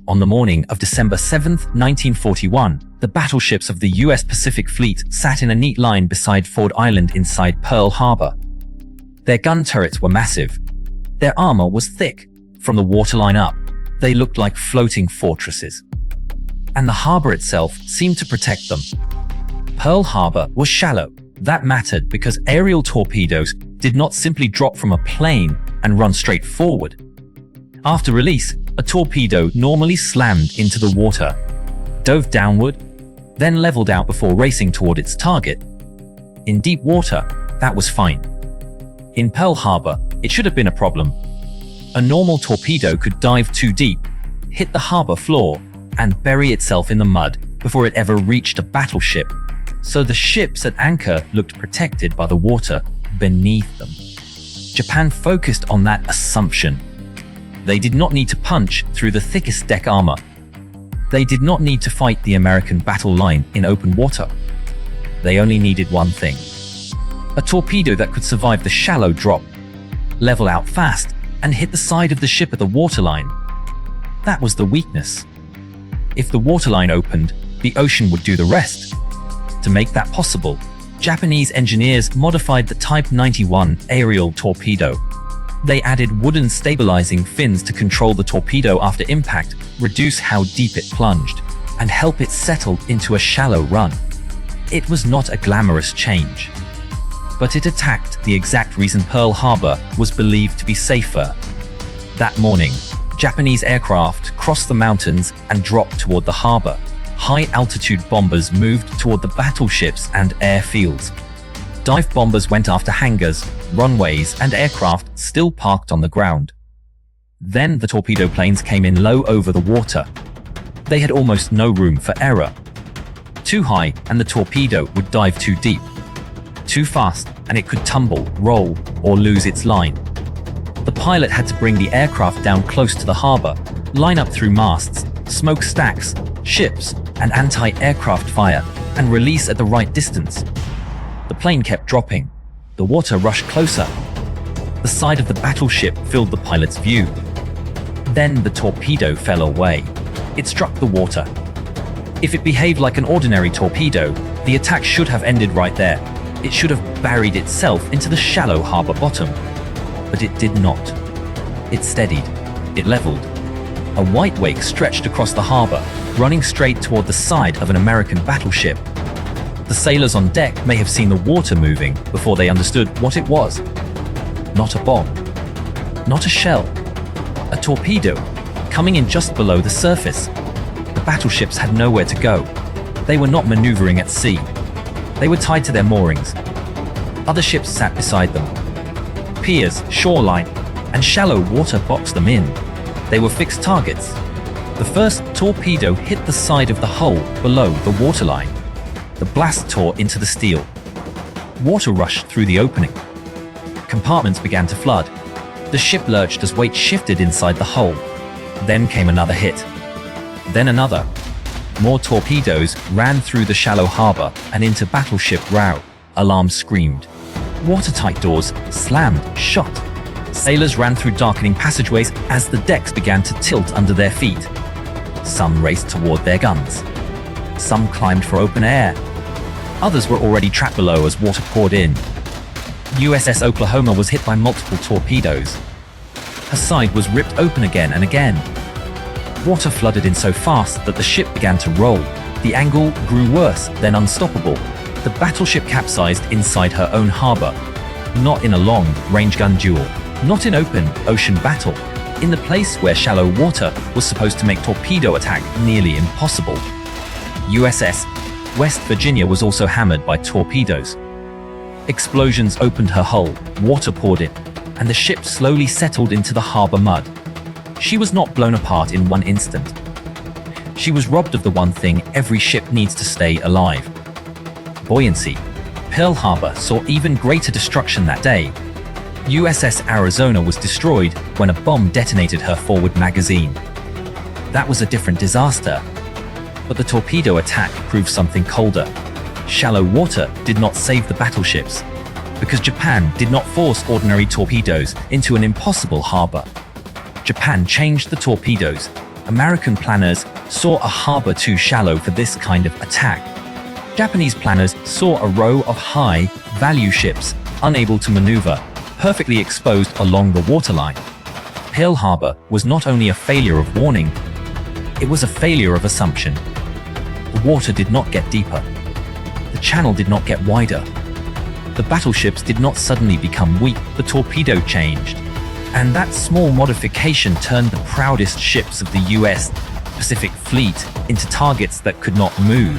On the morning of December 7, 1941, the battleships of the U.S. Pacific Fleet sat in a neat line beside Ford Island inside Pearl Harbor. Their gun turrets were massive. Their armor was thick. From the waterline up, they looked like floating fortresses. And the harbor itself seemed to protect them. Pearl Harbor was shallow. That mattered because aerial torpedoes did not simply drop from a plane and run straight forward. After release, a torpedo normally slammed into the water, dove downward, then leveled out before racing toward its target. In deep water, that was fine. In Pearl Harbor, it should have been a problem. A normal torpedo could dive too deep, hit the harbor floor, and bury itself in the mud before it ever reached a battleship. So the ships at anchor looked protected by the water beneath them. Japan focused on that assumption. They did not need to punch through the thickest deck armor. They did not need to fight the American battle line in open water. They only needed one thing: a torpedo that could survive the shallow drop, level out fast, and hit the side of the ship at the waterline. That was the weakness. If the waterline opened, the ocean would do the rest. To make that possible, Japanese engineers modified the Type 91 aerial torpedo. They added wooden stabilizing fins to control the torpedo after impact, reduce how deep it plunged, and help it settle into a shallow run. It was not a glamorous change, but it attacked the exact reason Pearl Harbor was believed to be safer. That morning, Japanese aircraft crossed the mountains and dropped toward the harbor. High-altitude bombers moved toward the battleships and airfields. Dive bombers went after hangars, runways, and aircraft still parked on the ground. Then the torpedo planes came in low over the water. They had almost no room for error. Too high, and the torpedo would dive too deep. Too fast, and it could tumble, roll, or lose its line. The pilot had to bring the aircraft down close to the harbor, line up through masts, smokestacks, ships, and anti-aircraft fire, and release at the right distance. The plane kept dropping. The water rushed closer. The side of the battleship filled the pilot's view. Then the torpedo fell away. It struck the water. If it behaved like an ordinary torpedo, the attack should have ended right there. It should have buried itself into the shallow harbor bottom. But it did not. It steadied. It leveled. A white wake stretched across the harbor, running straight toward the side of an American battleship. The sailors on deck may have seen the water moving before they understood what it was. Not a bomb. Not a shell. A torpedo, coming in just below the surface. The battleships had nowhere to go. They were not maneuvering at sea. They were tied to their moorings. Other ships sat beside them. Piers, shoreline, and shallow water boxed them in. They were fixed targets. The first torpedo hit the side of the hull below the waterline. The blast tore into the steel. Water rushed through the opening. Compartments began to flood. The ship lurched as weight shifted inside the hull. Then came another hit. Then another. More torpedoes ran through the shallow harbor and into Battleship Row. Alarms screamed. Watertight doors slammed shut. Sailors ran through darkening passageways as the decks began to tilt under their feet. Some raced toward their guns. Some climbed for open air. Others were already trapped below as water poured in. USS Oklahoma was hit by multiple torpedoes. Her side was ripped open again and again. Water flooded in so fast that the ship began to roll. The angle grew worse, then unstoppable. The battleship capsized inside her own harbor. Not in a long-range gun duel. Not in open ocean battle. In the place where shallow water was supposed to make torpedo attack nearly impossible. USS West Virginia was also hammered by torpedoes. Explosions opened her hull, water poured in, and the ship slowly settled into the harbor mud. She was not blown apart in one instant. She was robbed of the one thing every ship needs to stay alive: buoyancy. Pearl Harbor saw even greater destruction that day. USS Arizona was destroyed when a bomb detonated her forward magazine. That was a different disaster. But the torpedo attack proved something colder. Shallow water did not save the battleships, because Japan did not force ordinary torpedoes into an impossible harbor. Japan changed the torpedoes. American planners saw a harbor too shallow for this kind of attack. Japanese planners saw a row of high-value ships unable to maneuver, perfectly exposed along the waterline. Pearl Harbor was not only a failure of warning, it was a failure of assumption. The water did not get deeper. The channel did not get wider. The battleships did not suddenly become weak. The torpedo changed. And that small modification turned the proudest ships of the US Pacific Fleet into targets that could not move.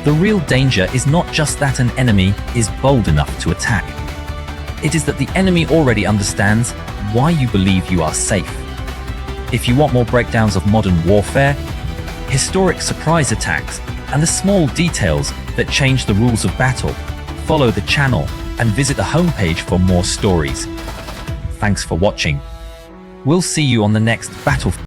The real danger is not just that an enemy is bold enough to attack. It is that the enemy already understands why you believe you are safe. If you want more breakdowns of modern warfare, historic surprise attacks, and the small details that change the rules of battle, follow the channel and visit the homepage for more stories. Thanks for watching. We'll see you on the next battle.